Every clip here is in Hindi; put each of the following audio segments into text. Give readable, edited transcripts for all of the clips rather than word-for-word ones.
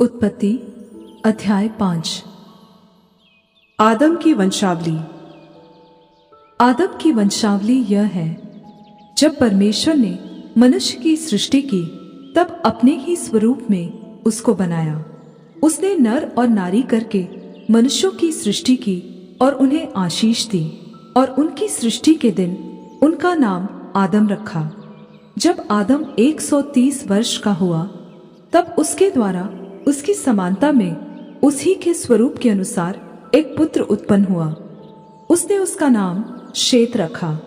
उत्पत्ति अध्याय 5। आदम की वंशावली। आदम की वंशावली यह है, जब परमेश्वर ने मनुष्य की सृष्टि की तब अपने ही स्वरूप में उसको बनाया। उसने नर और नारी करके मनुष्यों की सृष्टि की और उन्हें आशीष दी और उनकी सृष्टि के दिन उनका नाम आदम रखा। जब आदम 130 वर्ष का हुआ तब उसके द्वारा उसकी समानता में उसी के स्वरूप के अनुसार एक पुत्र उत्पन्न हुआ। उसने उसका नाम शेत रखा।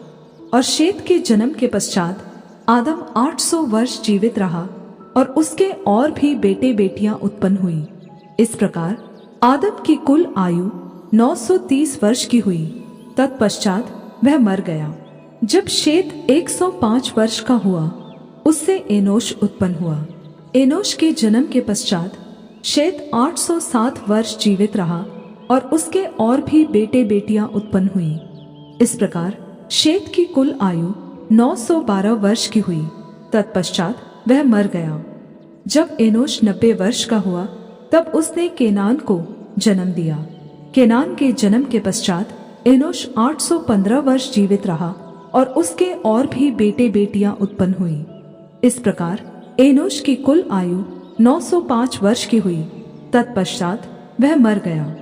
और शेत के जन्म के पश्चात आदम 800 वर्ष जीवित रहा और उसके और भी बेटे बेटियां उत्पन्न हुई। इस प्रकार आदम की कुल आयु 930 वर्ष की हुई। तत्पश्चात वह मर गया। जब शेत 105 वर्ष का हुआ उससे एनोश उत्पन्न हुआ। एनोश के जन्म के पश्चात शेत 807 वर्ष जीवित रहा और उसके और भी बेटे बेटियां उत्पन्न हुई। इस प्रकार शेत की कुल आयु 912 वर्ष की हुई। तत्पश्चात वह मर गया। जब एनोश 90 वर्ष का हुआ तब उसने केनान को जन्म दिया। केनान के जन्म के पश्चात एनोश 815 वर्ष जीवित रहा और उसके और भी बेटे बेटियां उत्पन्न हुई। इस प्रकार एनोश की कुल आयु 905 वर्ष की हुई। तत्पश्चात वह मर गया।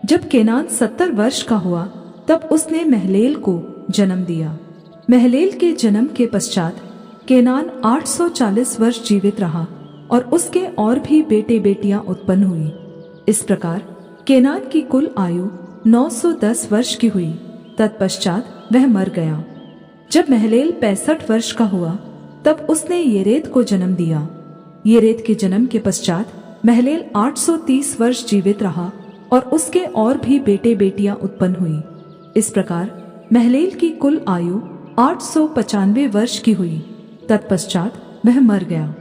जब केनान 70 वर्ष का हुआ तब उसने महलेल को जन्म दिया। महलेल के जन्म के पश्चात केनान 840 वर्ष जीवित रहा और उसके और भी बेटे बेटियां उत्पन्न हुई। इस प्रकार केनान की कुल आयु 910 वर्ष की हुई। तत्पश्चात वह मर गया। जब महलेल 65 वर्ष का हुआ तब उसने येरेद को जन्म दिया। येरेद के जन्म के पश्चात महलेल 830 वर्ष जीवित रहा और उसके और भी बेटे बेटियां उत्पन्न हुई। इस प्रकार महलेल की कुल आयु 895 वर्ष की हुई। तत्पश्चात वह मर गया।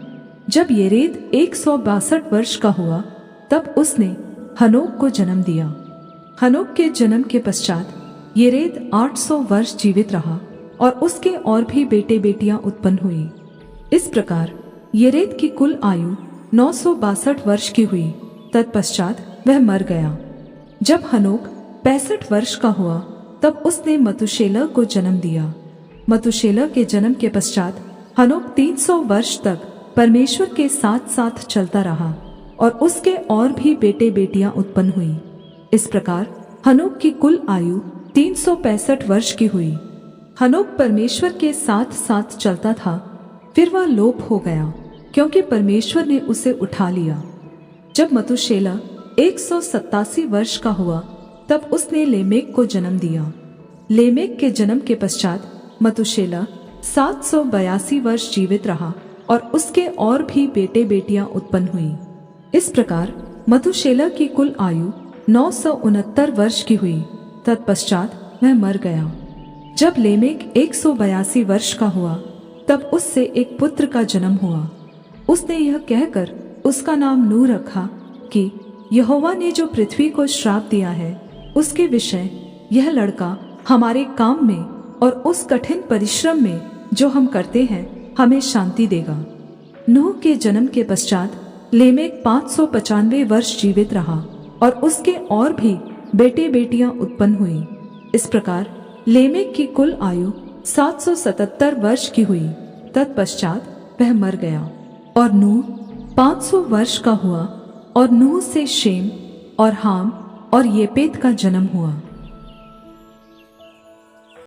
जब येरेद 162 वर्ष का हुआ तब उसने हनोक को जन्म दिया। हनोक के जन्म के पश्चात येरेद 800 वर्ष जीवित रहा और उसके और भी बेटे बेटियां उत्पन्न हुई। इस प्रकार येरेद की कुल आयु 962 वर्ष की हुई। तत्पश्चात वह मर गया। जब हनोक 65 वर्ष का हुआ तब उसने मतुशेलह को जन्म दिया। मतुशेलह के जन्म के पश्चात हनोक 300 वर्ष तक परमेश्वर के साथ साथ चलता रहा और उसके और भी बेटे बेटियां उत्पन्न हुई। इस प्रकार हनोक की कुल आयु 365 वर्ष की हुई। हनोक परमेश्वर के साथ साथ चलता था, फिर वह लोप हो गया क्योंकि परमेश्वर ने उसे उठा लिया। जब मतुशेलह 187 वर्ष का हुआ तब उसने लेमेक को जन्म दिया। लेमेक के जन्म के पश्चात मतुशेलह 782 वर्ष जीवित रहा और उसके और भी बेटे बेटियां उत्पन्न हुई। इस प्रकार मतुशेलह की कुल आयु 969 वर्ष की हुई। तत्पश्चात वह मर गया। जब लेमेक 182 वर्ष का हुआ तब उससे एक पुत्र का जन्म हुआ। उसने यह कहकर उसका नाम नूह रखा कि यहोवा ने जो पृथ्वी को श्राप दिया है उसके विषय यह लड़का हमारे काम में और उस कठिन परिश्रम में जो हम करते हैं हमें शांति देगा। नूह के जन्म के पश्चात लेमेक 595 वर्ष जीवित रहा और उसके और भी बेटे बेटियां उत्पन्न हुई। इस प्रकार लेमेक की कुल आयु 777 वर्ष की हुई। तत्पश्चात वह मर गया। और नूह 500 वर्ष का हुआ और नूह से शेम और हाम और येपेत का जन्म हुआ।